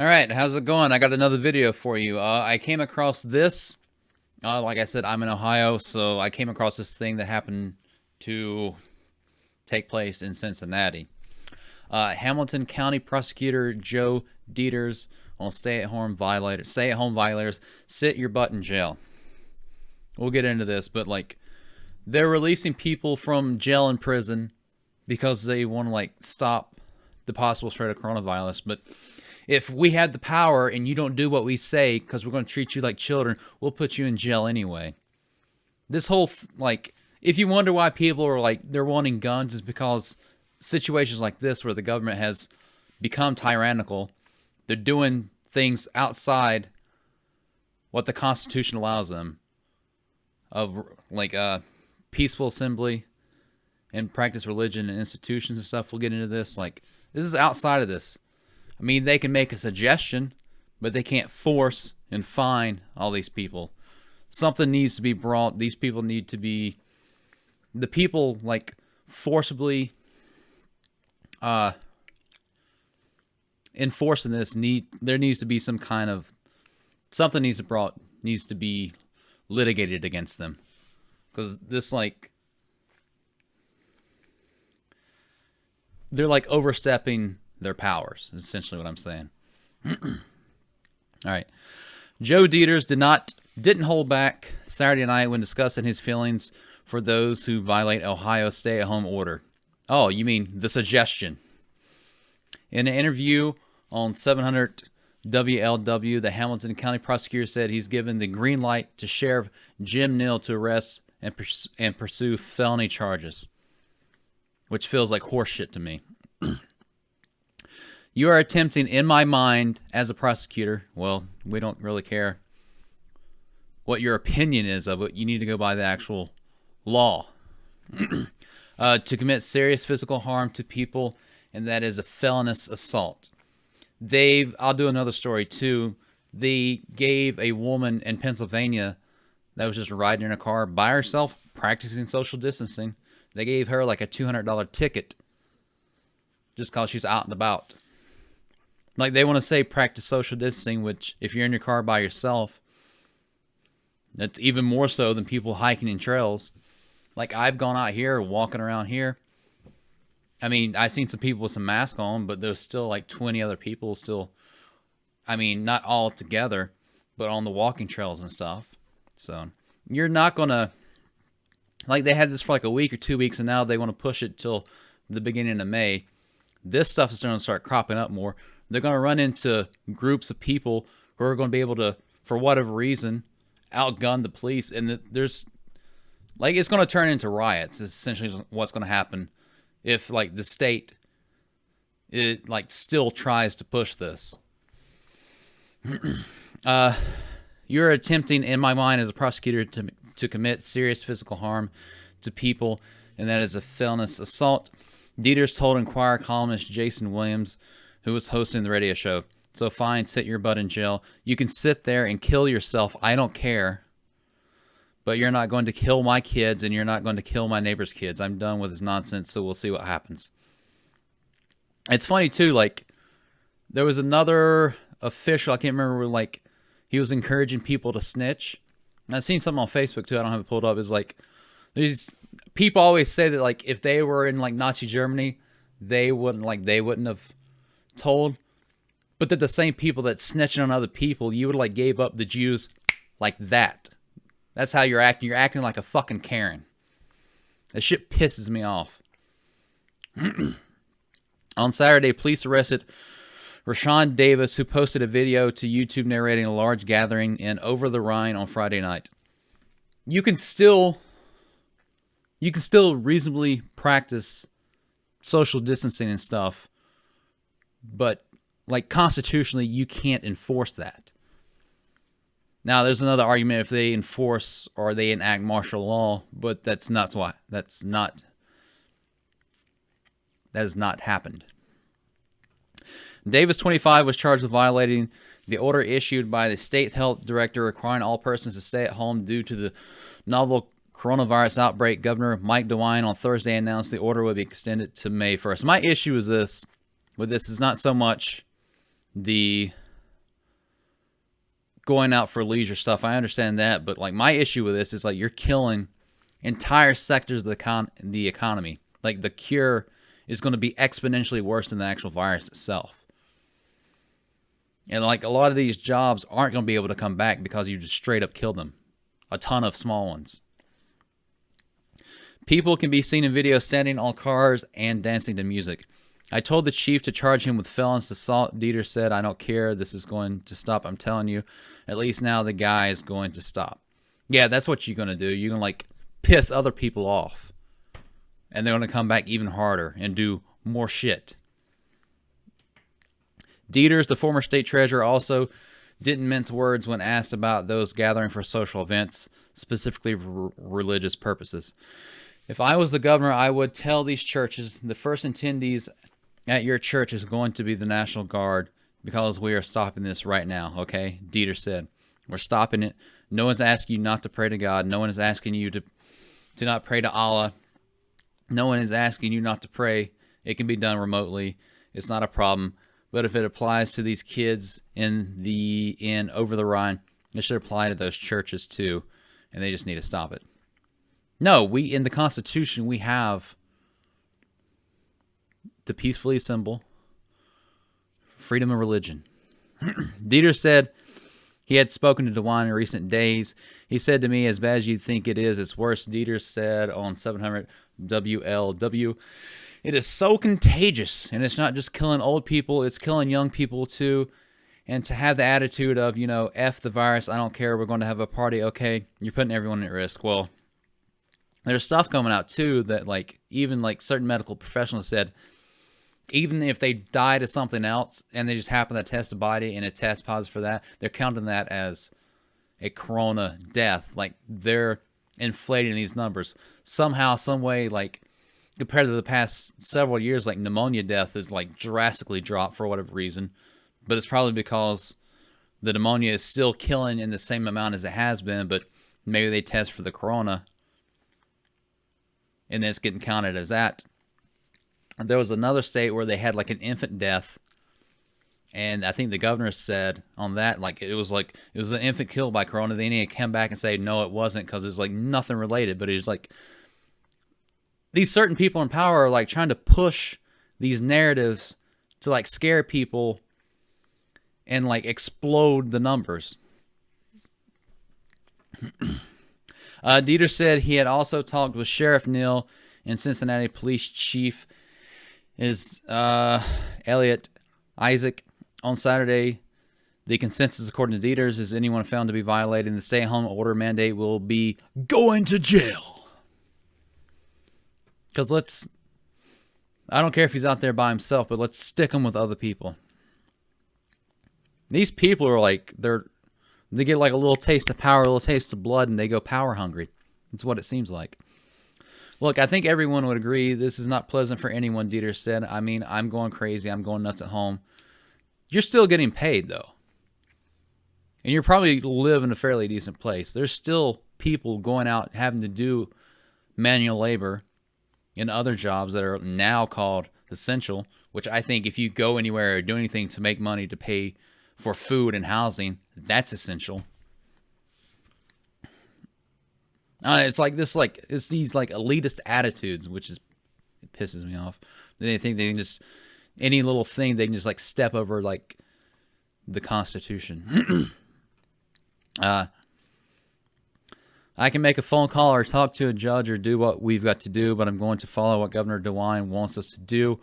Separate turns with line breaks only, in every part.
All right, how's it going? I got another video for you. I came across this. Like I said, I'm in Ohio, so I came across this thing that happened to take place in Cincinnati. Hamilton County Prosecutor Joe Deters on stay-at-home violators. Sit your butt in jail. We'll get into this, but like, they're releasing people from jail and prison because they want to like stop the possible spread of coronavirus, but if we had the power and you don't do what we say because we're going to treat you like children, we'll put you in jail anyway. This whole, like, if you wonder why people are like, they're wanting guns, is because situations like this where the government has become tyrannical, they're doing things outside what the Constitution allows them of, like, peaceful assembly and practice religion and institutions and stuff. We'll get into this. Like, this is outside of this. I mean, they can make a suggestion, but they can't force and fine all these people. Something needs to be brought. These people need to be, the people like forcibly enforcing this there needs to be some kind of, something needs to be litigated against them. Because this, like, they're like overstepping their powers, is essentially what I'm saying. All right. Joe Deters didn't hold back Saturday night when discussing his feelings for those who violate Ohio's stay-at-home order. Oh, you mean the suggestion. In an interview on 700 WLW, the Hamilton County Prosecutor said he's given the green light to Sheriff Jim Neal to arrest and pursue felony charges, which feels like horseshit to me. You are attempting, in my mind, as a prosecutor, well, we don't really care what your opinion is of it. You need to go by the actual law. To commit serious physical harm to people, and that is a felonious assault. I'll do another story too. They gave a woman in Pennsylvania that was just riding in a car by herself, practicing social distancing. They gave her like a $200 ticket just because she's out and about. Like, they want to say practice social distancing, which if you're in your car by yourself, that's even more so than people hiking in trails. Like, I've gone out here, walking around here. I mean, I've seen some people with some masks on, but there's still like 20 other people still. I mean, not all together, but on the walking trails and stuff. So you're not going to, like, they had this for like a week or 2 weeks, and now they want to push it till the beginning of May. This stuff is going to start cropping up more. They're going to run into groups of people who are going to be able to, for whatever reason, outgun the police. And there's, like, it's going to turn into riots, is essentially what's going to happen if, like, the state, it, like, still tries to push this. You're attempting, in my mind, as a prosecutor, to commit serious physical harm to people, and that is a felonious assault. Deters told Inquirer columnist Jason Williams, who was hosting the radio show, "So fine, sit your butt in jail. You can sit there and kill yourself. I don't care. But you're not going to kill my kids, and you're not going to kill my neighbor's kids. I'm done with this nonsense, so we'll see what happens." It's funny, too, like, there was another official, I can't remember, like, he was encouraging people to snitch. And I've seen something on Facebook, too, I don't have it pulled up. It's like, these people always say that, like, if they were in, like, Nazi Germany, they wouldn't have told. But that the same people that snitching on other people, you would like gave up the Jews like that. That's how you're acting. You're acting like a fucking Karen. That shit pisses me off. On Saturday, police arrested Rashawn Davis, who posted a video to YouTube narrating a large gathering in Over-the-Rhine on Friday night. You can still reasonably practice social distancing and stuff, but, like, constitutionally, you can't enforce that. Now, there's another argument if they enforce or they enact martial law, but that has not happened. Davis, 25, was charged with violating the order issued by the state health director requiring all persons to stay at home due to the novel coronavirus outbreak. Governor Mike DeWine on Thursday announced the order would be extended to May 1st. My issue is this. With this is not so much the going out for leisure stuff. I understand that, but like my issue with this is like you're killing entire sectors of the economy. Like the cure is going to be exponentially worse than the actual virus itself. And like a lot of these jobs aren't going to be able to come back because you just straight up killed them. A ton of small ones. People can be seen in videos standing on cars and dancing to music. I told the chief to charge him with felons assault. Deters said, I don't care. This is going to stop. I'm telling you. At least now the guy is going to stop. Yeah, that's what you're going to do. You're going to like piss other people off. And they're going to come back even harder and do more shit. Deters, the former state treasurer, also didn't mince words when asked about those gathering for social events, specifically religious purposes. If I was the governor, I would tell these churches the first attendees at your church is going to be the National Guard because we are stopping this right now, okay? Deters said, we're stopping it. No one's asking you not to pray to God. No one is asking you to not pray to Allah. No one is asking you not to pray. It can be done remotely. It's not a problem. But if it applies to these kids in Over-the-Rhine, it should apply to those churches too, and they just need to stop it. No, in the Constitution, we have to peacefully assemble, freedom of religion. Deters said he had spoken to DeWine in recent days. He said to me, as bad as you think it is, it's worse. Deters said on 700 WLW, it is so contagious, and it's not just killing old people, it's killing young people too. And to have the attitude of, you know, F the virus, I don't care, we're going to have a party, okay, you're putting everyone at risk. Well, there's stuff coming out too that like even like certain medical professionals said, even if they died of something else and they just happen to test a body and it tests positive for that, they're counting that as a corona death. Like they're inflating these numbers somehow, some way. Like compared to the past several years, like pneumonia death is like drastically dropped for whatever reason, but it's probably because the pneumonia is still killing in the same amount as it has been, but maybe they test for the corona and then it's getting counted as that. There was another state where they had like an infant death, and I think the governor said on that, like it was an infant killed by corona. They need to come back and say no, it wasn't, because it's like nothing related. But it's like these certain people in power are like trying to push these narratives to like scare people and like explode the numbers. Deters said he had also talked with Sheriff Neal and Cincinnati Police Chief Elliot Isaac on Saturday. The consensus, according to Deters, is anyone found to be violating the stay-at-home order mandate will be going to jail. Because I don't care if he's out there by himself, but let's stick him with other people. These people are like, they get like a little taste of power, a little taste of blood, and they go power hungry. That's what it seems like. Look, I think everyone would agree this is not pleasant for anyone, Deters said. I mean, I'm going crazy. I'm going nuts at home. You're still getting paid, though. And you probably live in a fairly decent place. There's still people going out having to do manual labor in other jobs that are now called essential, which I think if you go anywhere or do anything to make money to pay for food and housing, that's essential. It's like this, like it's these like elitist attitudes, which it pisses me off. They think they can just any little thing they can just like step over like the Constitution. I can make a phone call or talk to a judge or do what we've got to do, but I'm going to follow what Governor DeWine wants us to do.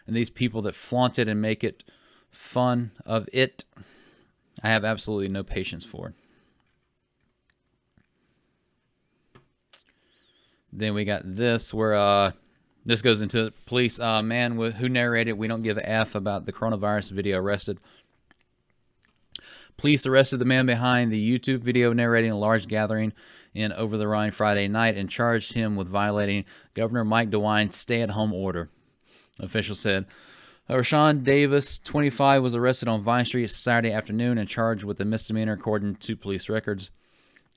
And these people that flaunt it and make it fun of it, I have absolutely no patience for. Then we got this where this goes into police. Man who narrated "We don't give a F" about the coronavirus video arrested. Police arrested the man behind the YouTube video narrating a large gathering in Over-the-Rhine Friday night and charged him with violating Governor Mike DeWine's stay-at-home order. Officials said Rashawn Davis, 25, was arrested on Vine Street Saturday afternoon and charged with a misdemeanor according to police records.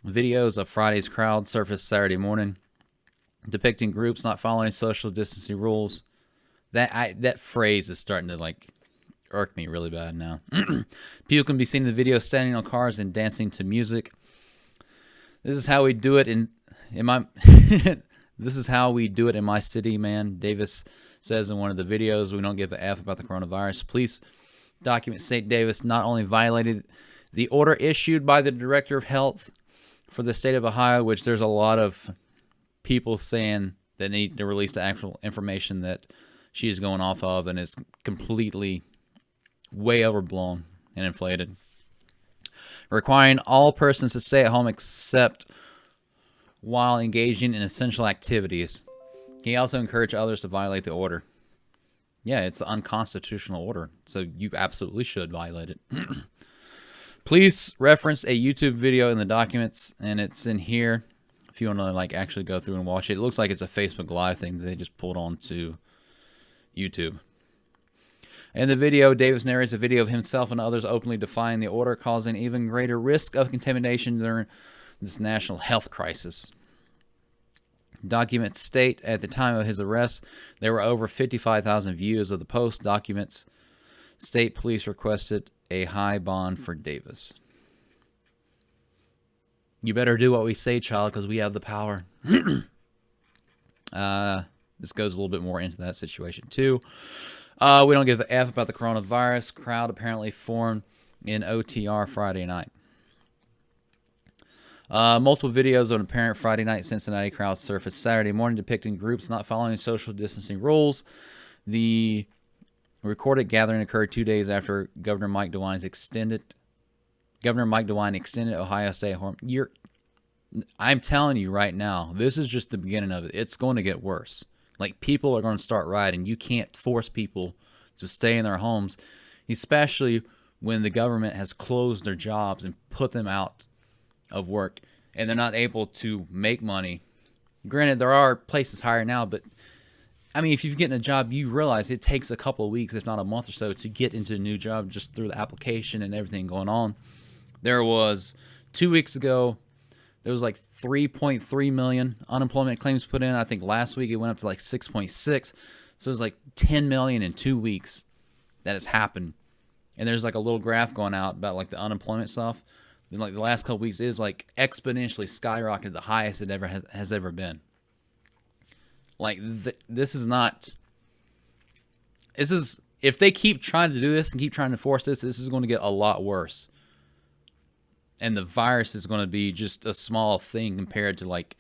Videos of Friday's crowd surfaced Saturday morning, depicting groups not following social distancing rules. That phrase is starting to like irk me really bad now. People can be seen in the video standing on cars and dancing to music. This is how we do it in my this is how we do it in my city, man. Davis says in one of the videos, we don't give a F about the coronavirus. Police documents state Davis not only violated the order issued by the Director of Health for the state of Ohio, which there's a lot of people saying that need to release the actual information that she's going off of, and it's completely way overblown and inflated. Requiring all persons to stay at home except while engaging in essential activities. He also encouraged others to violate the order. Yeah, it's an unconstitutional order, so you absolutely should violate it. Police reference a YouTube video in the documents, and it's in here if you want to like actually go through and watch it. It looks like it's a Facebook Live thing that they just pulled onto YouTube. In the video, Davis narrates a video of himself and others openly defying the order, causing even greater risk of contamination during this national health crisis. Documents state at the time of his arrest, there were over 55,000 views of the post. Documents state police requested a high bond for Davis. You better do what we say, child, because we have the power. This goes a little bit more into that situation, too. We don't give a F about the coronavirus. Crowd apparently formed in OTR Friday night. Multiple videos of an apparent Friday night Cincinnati crowd surfaced Saturday morning depicting groups not following social distancing rules. The recorded gathering occurred 2 days after Governor Mike DeWine extended Ohio State home. I'm telling you right now, this is just the beginning of it. It's going to get worse. Like, people are going to start rioting. You can't force people to stay in their homes, especially when the government has closed their jobs and put them out of work, and they're not able to make money. Granted, there are places hiring now, but I mean, if you're getting a job, you realize it takes a couple of weeks, if not a month or so, to get into a new job just through the application and everything going on. There was 2 weeks ago, there was like 3.3 million unemployment claims put in. I think last week it went up to like 6.6. So it was like 10 million in 2 weeks that has happened. And there's like a little graph going out about like the unemployment stuff. And like the last couple weeks is like exponentially skyrocketed, the highest it ever has ever been. Like this is if they keep trying to do this and keep trying to force this is going to get a lot worse. And the virus is going to be just a small thing compared to like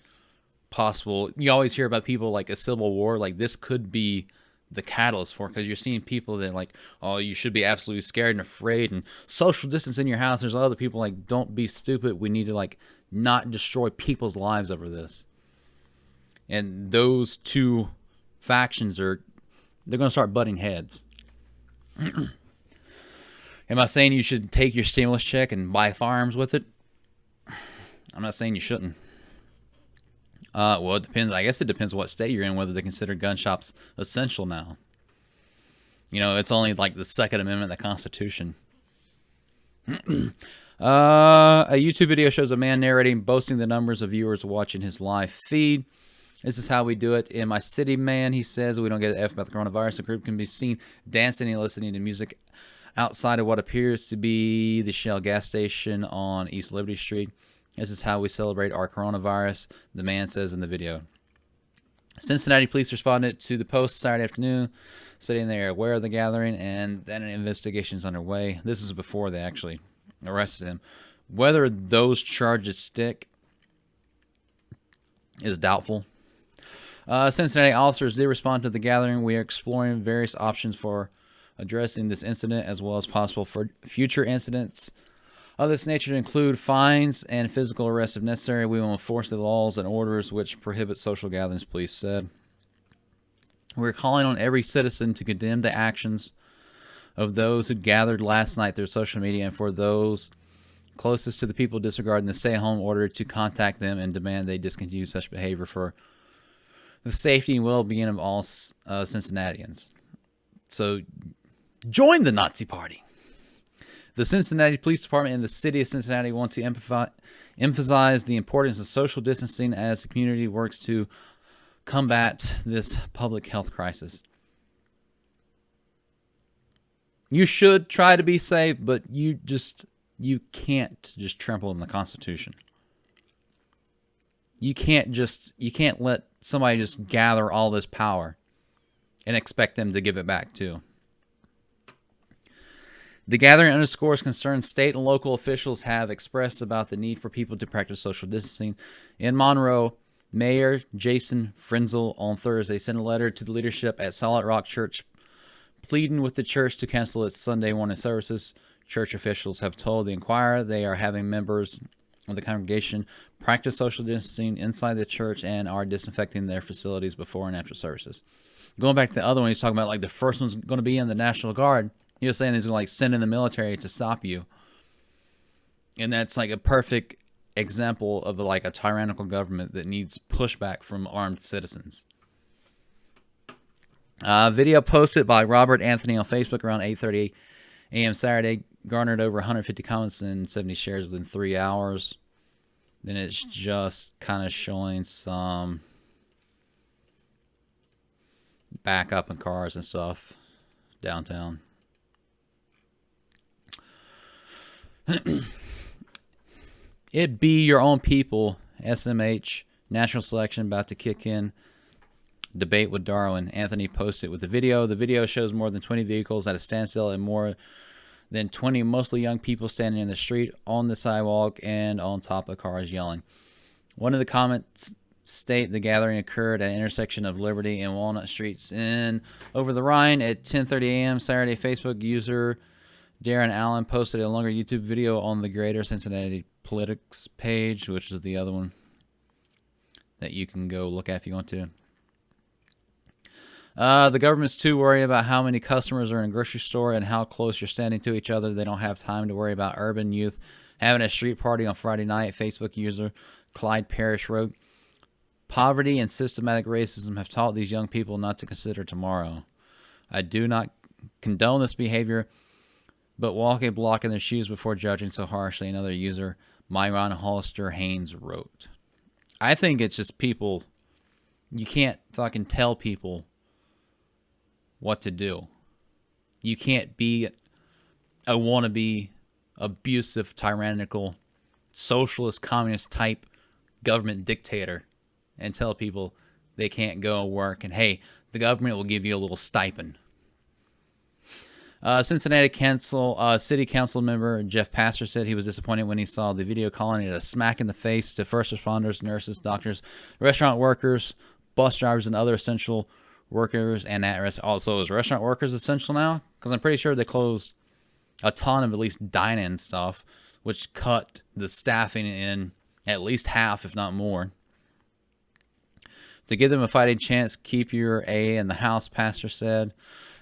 possible. You always hear about people like a civil war. Like this could be the catalyst for it, because you're seeing people that like, oh, you should be absolutely scared and afraid and social distance in your house. There's other people like, don't be stupid. We need to like not destroy people's lives over this. And those two factions they're going to start butting heads. Am I saying you should take your stimulus check and buy firearms with it? I'm not saying you shouldn't. Well, it depends. I guess it depends what state you're in, whether they consider gun shops essential now. You know, it's only like the Second Amendment of the Constitution. A YouTube video shows a man narrating, boasting the numbers of viewers watching his live feed. This is how we do it in my city, man. He says we don't get an F about the coronavirus. The group can be seen dancing and listening to music outside of what appears to be the Shell gas station on East Liberty Street. This is how we celebrate our coronavirus, the man says in the video. Cincinnati police responded to the post Saturday afternoon, stating they are aware of the gathering and that an investigation is underway. This is before they actually arrested him. Whether those charges stick is doubtful. Cincinnati officers did respond to the gathering. We are exploring various options for addressing this incident, as well as possible for future incidents of this nature, to include fines and physical arrests if necessary. We will enforce the laws and orders which prohibit social gatherings, police said. We're calling on every citizen to condemn the actions of those who gathered last night through social media, and for those closest to the people disregarding the stay-at-home order to contact them and demand they discontinue such behavior for the safety and well-being of all Cincinnatians. So join the Nazi Party. The Cincinnati Police Department and the City of Cincinnati want to emphasize the importance of social distancing as the community works to combat this public health crisis. You should try to be safe, but you can't just trample on the Constitution. You can't let somebody just gather all this power and expect them to give it back too. The gathering underscores concerns state and local officials have expressed about the need for people to practice social distancing. In Monroe, Mayor Jason Frenzel on Thursday sent a letter to the leadership at Solid Rock Church pleading with the church to cancel its Sunday morning services. Church officials have told the Inquirer they are having members of the congregation practice social distancing inside the church and are disinfecting their facilities before and after services. Going back to the other one, he's talking about like the first one's going to be in the National Guard. He was saying he's going to like send in the military to stop you. And that's like a perfect example of like a tyrannical government that needs pushback from armed citizens. Video posted by Robert Anthony on Facebook around 8:30 a.m. Saturday garnered over 150 comments and 70 shares within 3 hours. Then it's just kind of showing some backup in cars and stuff downtown. It be your own people. SMH natural selection about to kick in. Debate with Darwin. Anthony posted with the video. The video shows more than 20 vehicles at a standstill and more than 20 mostly young people standing in the street, on the sidewalk, and on top of cars yelling. One of the comments state the gathering occurred at an intersection of Liberty and Walnut Streets in Over-the-Rhine at 10:30 a.m. Saturday. Facebook user Darren Allen posted a longer YouTube video on the Greater Cincinnati Politics page, which is the other one that you can go look at if you want to. The government's too worried about how many customers are in a grocery store and how close you're standing to each other. They don't have time to worry about urban youth having a street party on Friday night. Facebook user Clyde Parrish wrote, "Poverty and systematic racism have taught these young people not to consider tomorrow. I do not condone this behavior, but walk a block in their shoes before judging so harshly," another user, Myron Hollister Haynes, wrote. I think it's just people, you can't fucking tell people what to do. You can't be a wannabe, abusive, tyrannical, socialist, communist type government dictator and tell people they can't go work and, hey, the government will give you a little stipend. Cincinnati City Council member Jeff Pastor said he was disappointed when he saw the video, calling it a smack in the face to first responders, nurses, doctors, restaurant workers, bus drivers, and other essential workers. And at rest, also, is restaurant workers essential now? Because I'm pretty sure they closed a ton of at least dine-in stuff, which cut the staffing in at least half, if not more. To give them a fighting chance, keep your A in the house, Pastor said.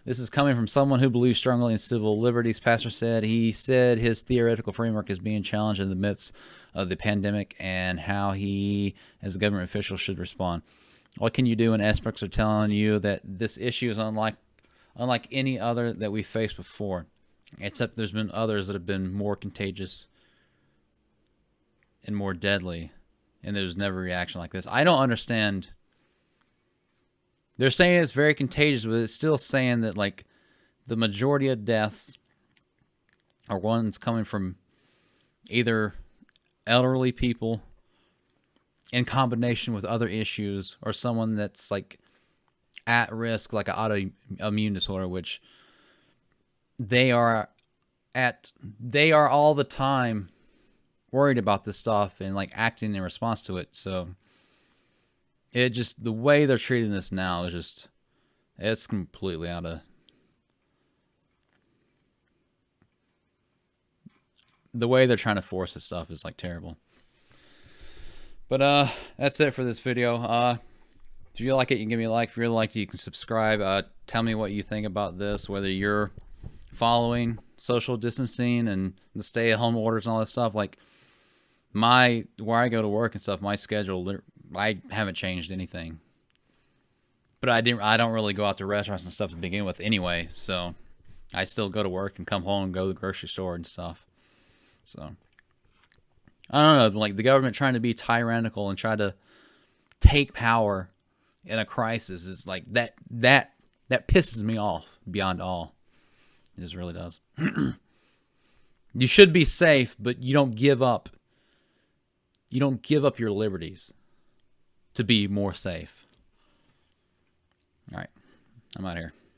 This is coming from someone who believes strongly in civil liberties, Pastor said. He said his theoretical framework is being challenged in the midst of the pandemic and how he, as a government official, should respond. What can you do when experts are telling you that this issue is unlike any other that we've faced before, except there's been others that have been more contagious and more deadly, and there's never a reaction like this? I don't understand. They're saying it's very contagious, but it's still saying that like the majority of deaths are ones coming from either elderly people in combination with other issues, or someone that's like at risk, like an autoimmune disorder, which they are all the time worried about this stuff and like acting in response to it. So it just, the way they're treating this now is just, it's completely out of, the way they're trying to force this stuff is like terrible. But that's it for this video. If you like it, you can give me a like. If you really liked it, you can subscribe. Tell me what you think about this, whether you're following social distancing and the stay-at-home orders and all that stuff. Like where I go to work and stuff, my schedule, I haven't changed anything. But I don't really go out to restaurants and stuff to begin with anyway, so I still go to work and come home and go to the grocery store and stuff. So I don't know, like the government trying to be tyrannical and try to take power in a crisis is like that pisses me off beyond all. It just really does. You should be safe, but you don't give up. You don't give up your liberties to be more safe. All right. I'm out of here.